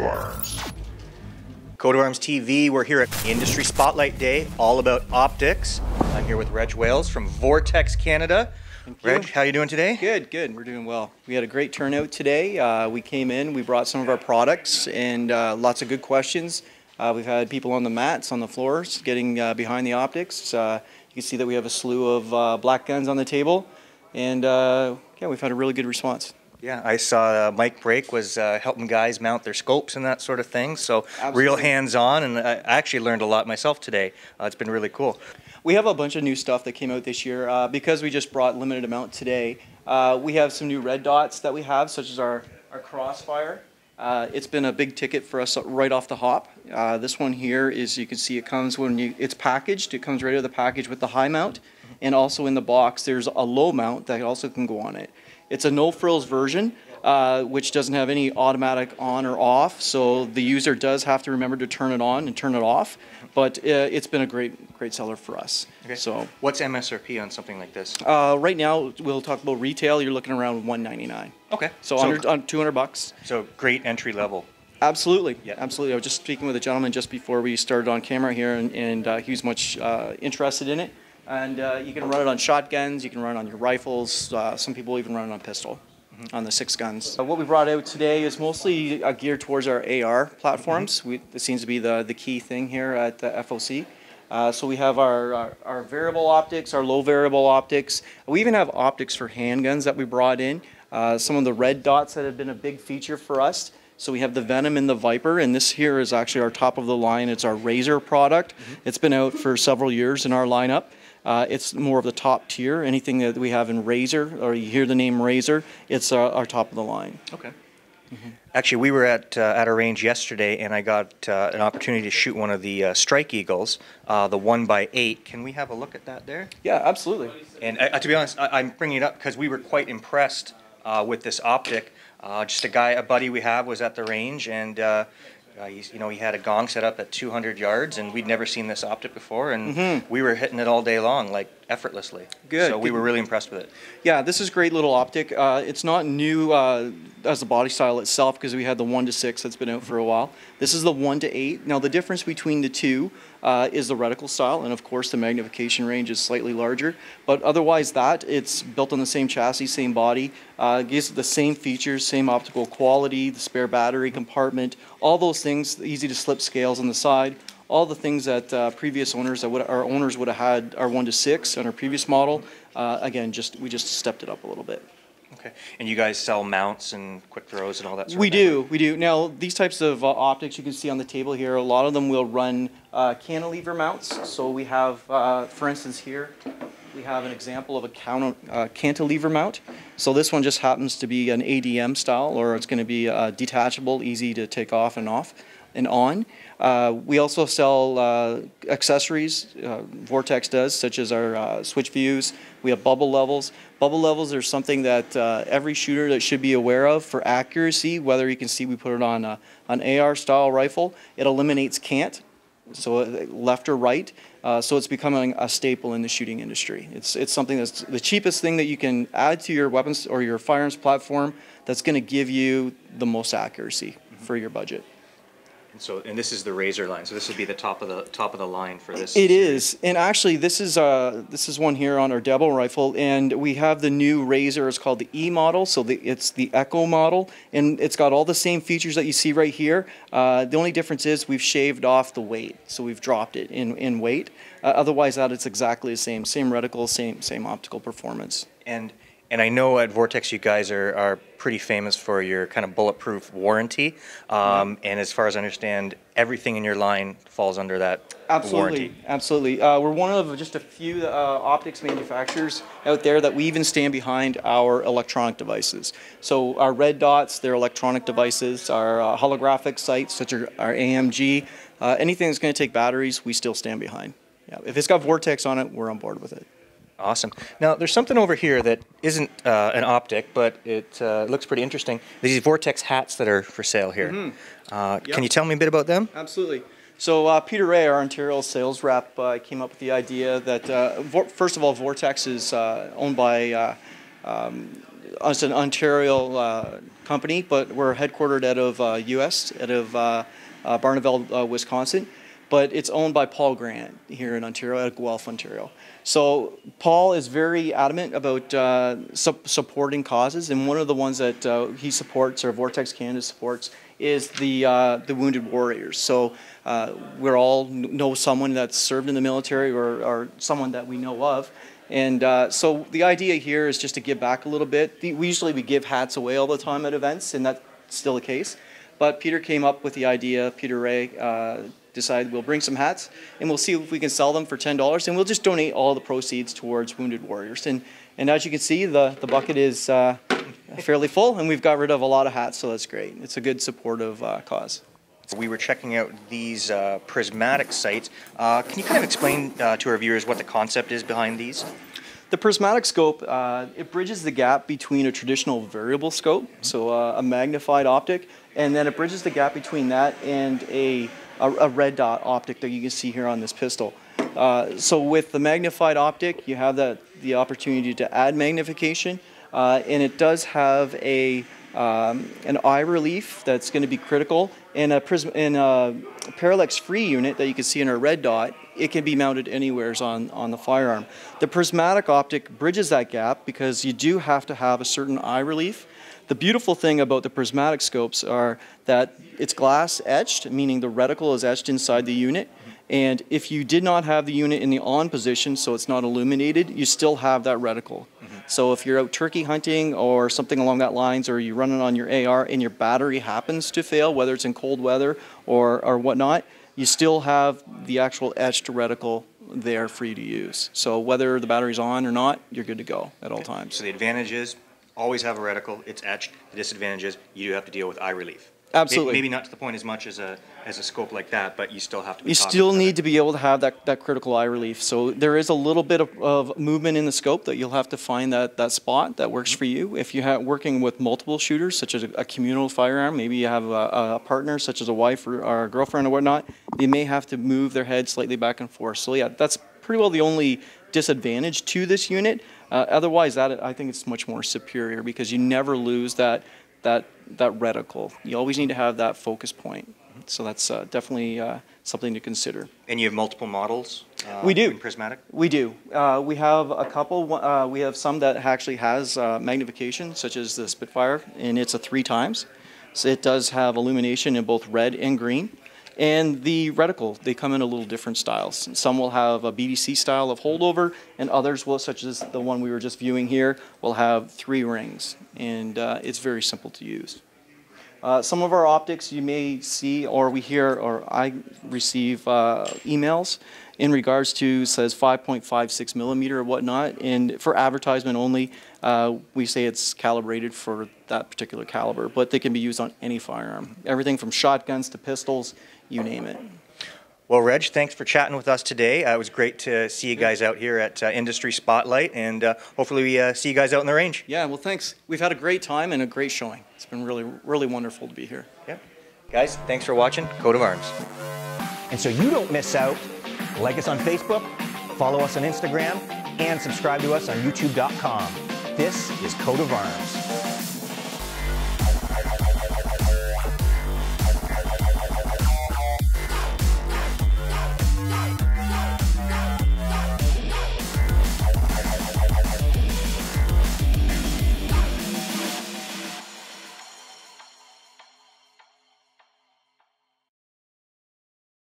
Arms. Coat to Arms TV, we're here at Industry Spotlight Day, all about optics. I'm here with Reg Wales from Vortex Canada. Reg, how you doing today? Good, good. We're doing well. We had a great turnout today. We came in, we brought some of our products, and lots of good questions. We've had people on the mats, on the floors, getting behind the optics. You can see that we have a slew of black guns on the table, and yeah, we've had a really good response. Yeah, I saw Mike Brake was helping guys mount their scopes and that sort of thing, so Absolutely. Real hands-on, and I actually learned a lot myself today. It's been really cool. We have a bunch of new stuff that came out this year. Because we just brought limited amount today, we have some new red dots that we have, such as our Crossfire. It's been a big ticket for us right off the hop. This one here is, you can see it comes it's packaged. It comes right out of the package with the high mount, and also in the box there's a low mount that also can go on it. It's a no frills version, which doesn't have any automatic on or off, so the user does have to remember to turn it on and turn it off. But it's been a great seller for us. Okay. So what's MSRP on something like this? right now, we'll talk about retail. You're looking around $199. Okay. So under $200. So great entry level. Absolutely. Yeah. Absolutely. I was just speaking with a gentleman just before we started on camera here, and he was much interested in it. And you can run it on shotguns, you can run it on your rifles, some people even run it on pistol, on the 6 guns. What we brought out today is mostly geared towards our AR platforms. This seems to be the key thing here at the FOC. So we have our variable optics, our low variable optics. We even have optics for handguns that we brought in. Some of the red dots that have been a big feature for us. So we have the Venom and the Viper, and this here is actually our top of the line. It's our Razor product. It's been out for several years in our lineup. It's more of the top tier. Anything that we have in Razor, or you hear the name Razor, it's our top of the line. Okay. Actually, we were at a range yesterday, and I got an opportunity to shoot one of the Strike Eagles, the 1x8. Can we have a look at that there? Yeah, absolutely. And to be honest, I'm bringing it up because we were quite impressed with this optic. Just a buddy we have was at the range, and he had a gong set up at 200 yards, and we'd never seen this optic before, and we were hitting it all day long, like effortlessly. Good. So we were really impressed with it. Yeah, this is a great little optic. It's not new as a body style itself, because we had the 1-6 that's been out for a while. This is the 1-8. Now the difference between the two is the reticle style, and of course the magnification range is slightly larger. But otherwise it's built on the same chassis, same body, gives the same features, same optical quality, the spare battery compartment, all those things, easy to slip scales on the side. All the things that previous owners, our owners would have had our 1-6 on our previous model. Again, we just stepped it up a little bit. Okay. And you guys sell mounts and quick throws and all that sort of thing? We do. Now, these types of optics you can see on the table here, a lot of them will run cantilever mounts. So we have, for instance here, we have an example of a cantilever mount. So this one just happens to be an ADM style, or it's going to be detachable, easy to take off and on. We also sell accessories, Vortex does, such as our switch views. We have bubble levels. Bubble levels are something that every shooter that should be aware of for accuracy, whether you can see we put it on an AR style rifle. It eliminates cant, so left or right. So it's becoming a staple in the shooting industry. It's something that's the cheapest thing that you can add to your weapons or your firearms platform that's going to give you the most accuracy for your budget. And this is the Razor line. So this would be the top of the line for this. It is, and actually this is one here on our Devil rifle, and we have the new Razor. It's called the E model, so it's the Echo model, and it's got all the same features that you see right here. The only difference is we've shaved off the weight, so we've dropped it in weight. Otherwise, it's exactly the same reticle, same optical performance. And I know at Vortex you guys are pretty famous for your kind of bulletproof warranty. And as far as I understand, everything in your line falls under that warranty. Absolutely. We're one of just a few optics manufacturers out there that we even stand behind our electronic devices. So our red dots, they're electronic devices. Our holographic sights, such as our AMG, anything that's going to take batteries, we still stand behind. Yeah. If it's got Vortex on it, we're on board with it. Awesome. Now, there's something over here that isn't an optic, but it looks pretty interesting. These Vortex hats that are for sale here. Can you tell me a bit about them? Absolutely. So Peter Ray, our Ontario sales rep, came up with the idea that, first of all, Vortex is owned by us an Ontario company, but we're headquartered out of U.S., out of Barneveld, Wisconsin. But it's owned by Paul Grant here in Ontario, out of Guelph, Ontario. So Paul is very adamant about supporting causes, and one of the ones that he supports, or Vortex Canada supports, is the wounded warriors. So we all know someone that's served in the military, or someone that we know of. And so the idea here is just to give back a little bit. We give hats away all the time at events, and that's still the case. But Peter came up with the idea, Peter Ray, decided we'll bring some hats and we'll see if we can sell them for $10, and we'll just donate all the proceeds towards wounded warriors. And as you can see, the bucket is fairly full, and we've got rid of a lot of hats, so that's great. It's a good supportive cause. We were checking out these prismatic sights. Can you kind of explain to our viewers what the concept is behind these? The Prismatic Scope, it bridges the gap between a traditional variable scope, so a magnified optic, and then it bridges the gap between that and a red dot optic that you can see here on this pistol. So with the magnified optic, you have the opportunity to add magnification, and it does have an eye relief that's going to be critical, and a parallax-free unit that you can see in our red dot. It can be mounted anywhere on the firearm. The prismatic optic bridges that gap because you do have to have a certain eye relief. The beautiful thing about the prismatic scopes are that it's glass etched, meaning the reticle is etched inside the unit. And if you did not have the unit in the on position, so it's not illuminated, you still have that reticle. So if you're out turkey hunting or something along that lines, or you're running on your AR and your battery happens to fail, whether it's in cold weather or whatnot, you still have the actual etched reticle there for you to use. So whether the battery's on or not, you're good to go at all times. So the advantage is always have a reticle, it's etched. The disadvantage is you do have to deal with eye relief. Absolutely. Maybe not to the point as much as a scope like that, but you still have to be You still need to be able to have that critical eye relief. So there is a little bit of movement in the scope that you'll have to find that spot that works for you. If you're working with multiple shooters, such as a communal firearm, maybe you have a partner, such as a wife or a girlfriend or whatnot, they may have to move their head slightly back and forth. So yeah, that's pretty well the only disadvantage to this unit. Otherwise, I think it's much more superior because you never lose that reticle. You always need to have that focus point. So that's definitely something to consider. And you have multiple models? We do. In prismatic? We do. We have a couple. We have some that actually has magnification, such as the Spitfire, and it's a 3 times. So it does have illumination in both red and green. And the reticle, they come in a little different styles. Some will have a BDC style of holdover, and others will, such as the one we were just viewing here, will have 3 rings. And it's very simple to use. Some of our optics you may see, or we hear, or I receive emails in regards to, says 5.56 millimeter or whatnot, and for advertisement only, we say it's calibrated for that particular caliber, but they can be used on any firearm. Everything from shotguns to pistols, you name it. Well, Reg, thanks for chatting with us today. It was great to see you guys out here at Industry Spotlight, and hopefully we see you guys out in the range. Yeah, well, thanks. We've had a great time and a great showing. It's been really, really wonderful to be here. Yeah. Guys, thanks for watching Coat of Arms. And so you don't miss out, like us on Facebook, follow us on Instagram, and subscribe to us on YouTube.com. This is Coat of Arms.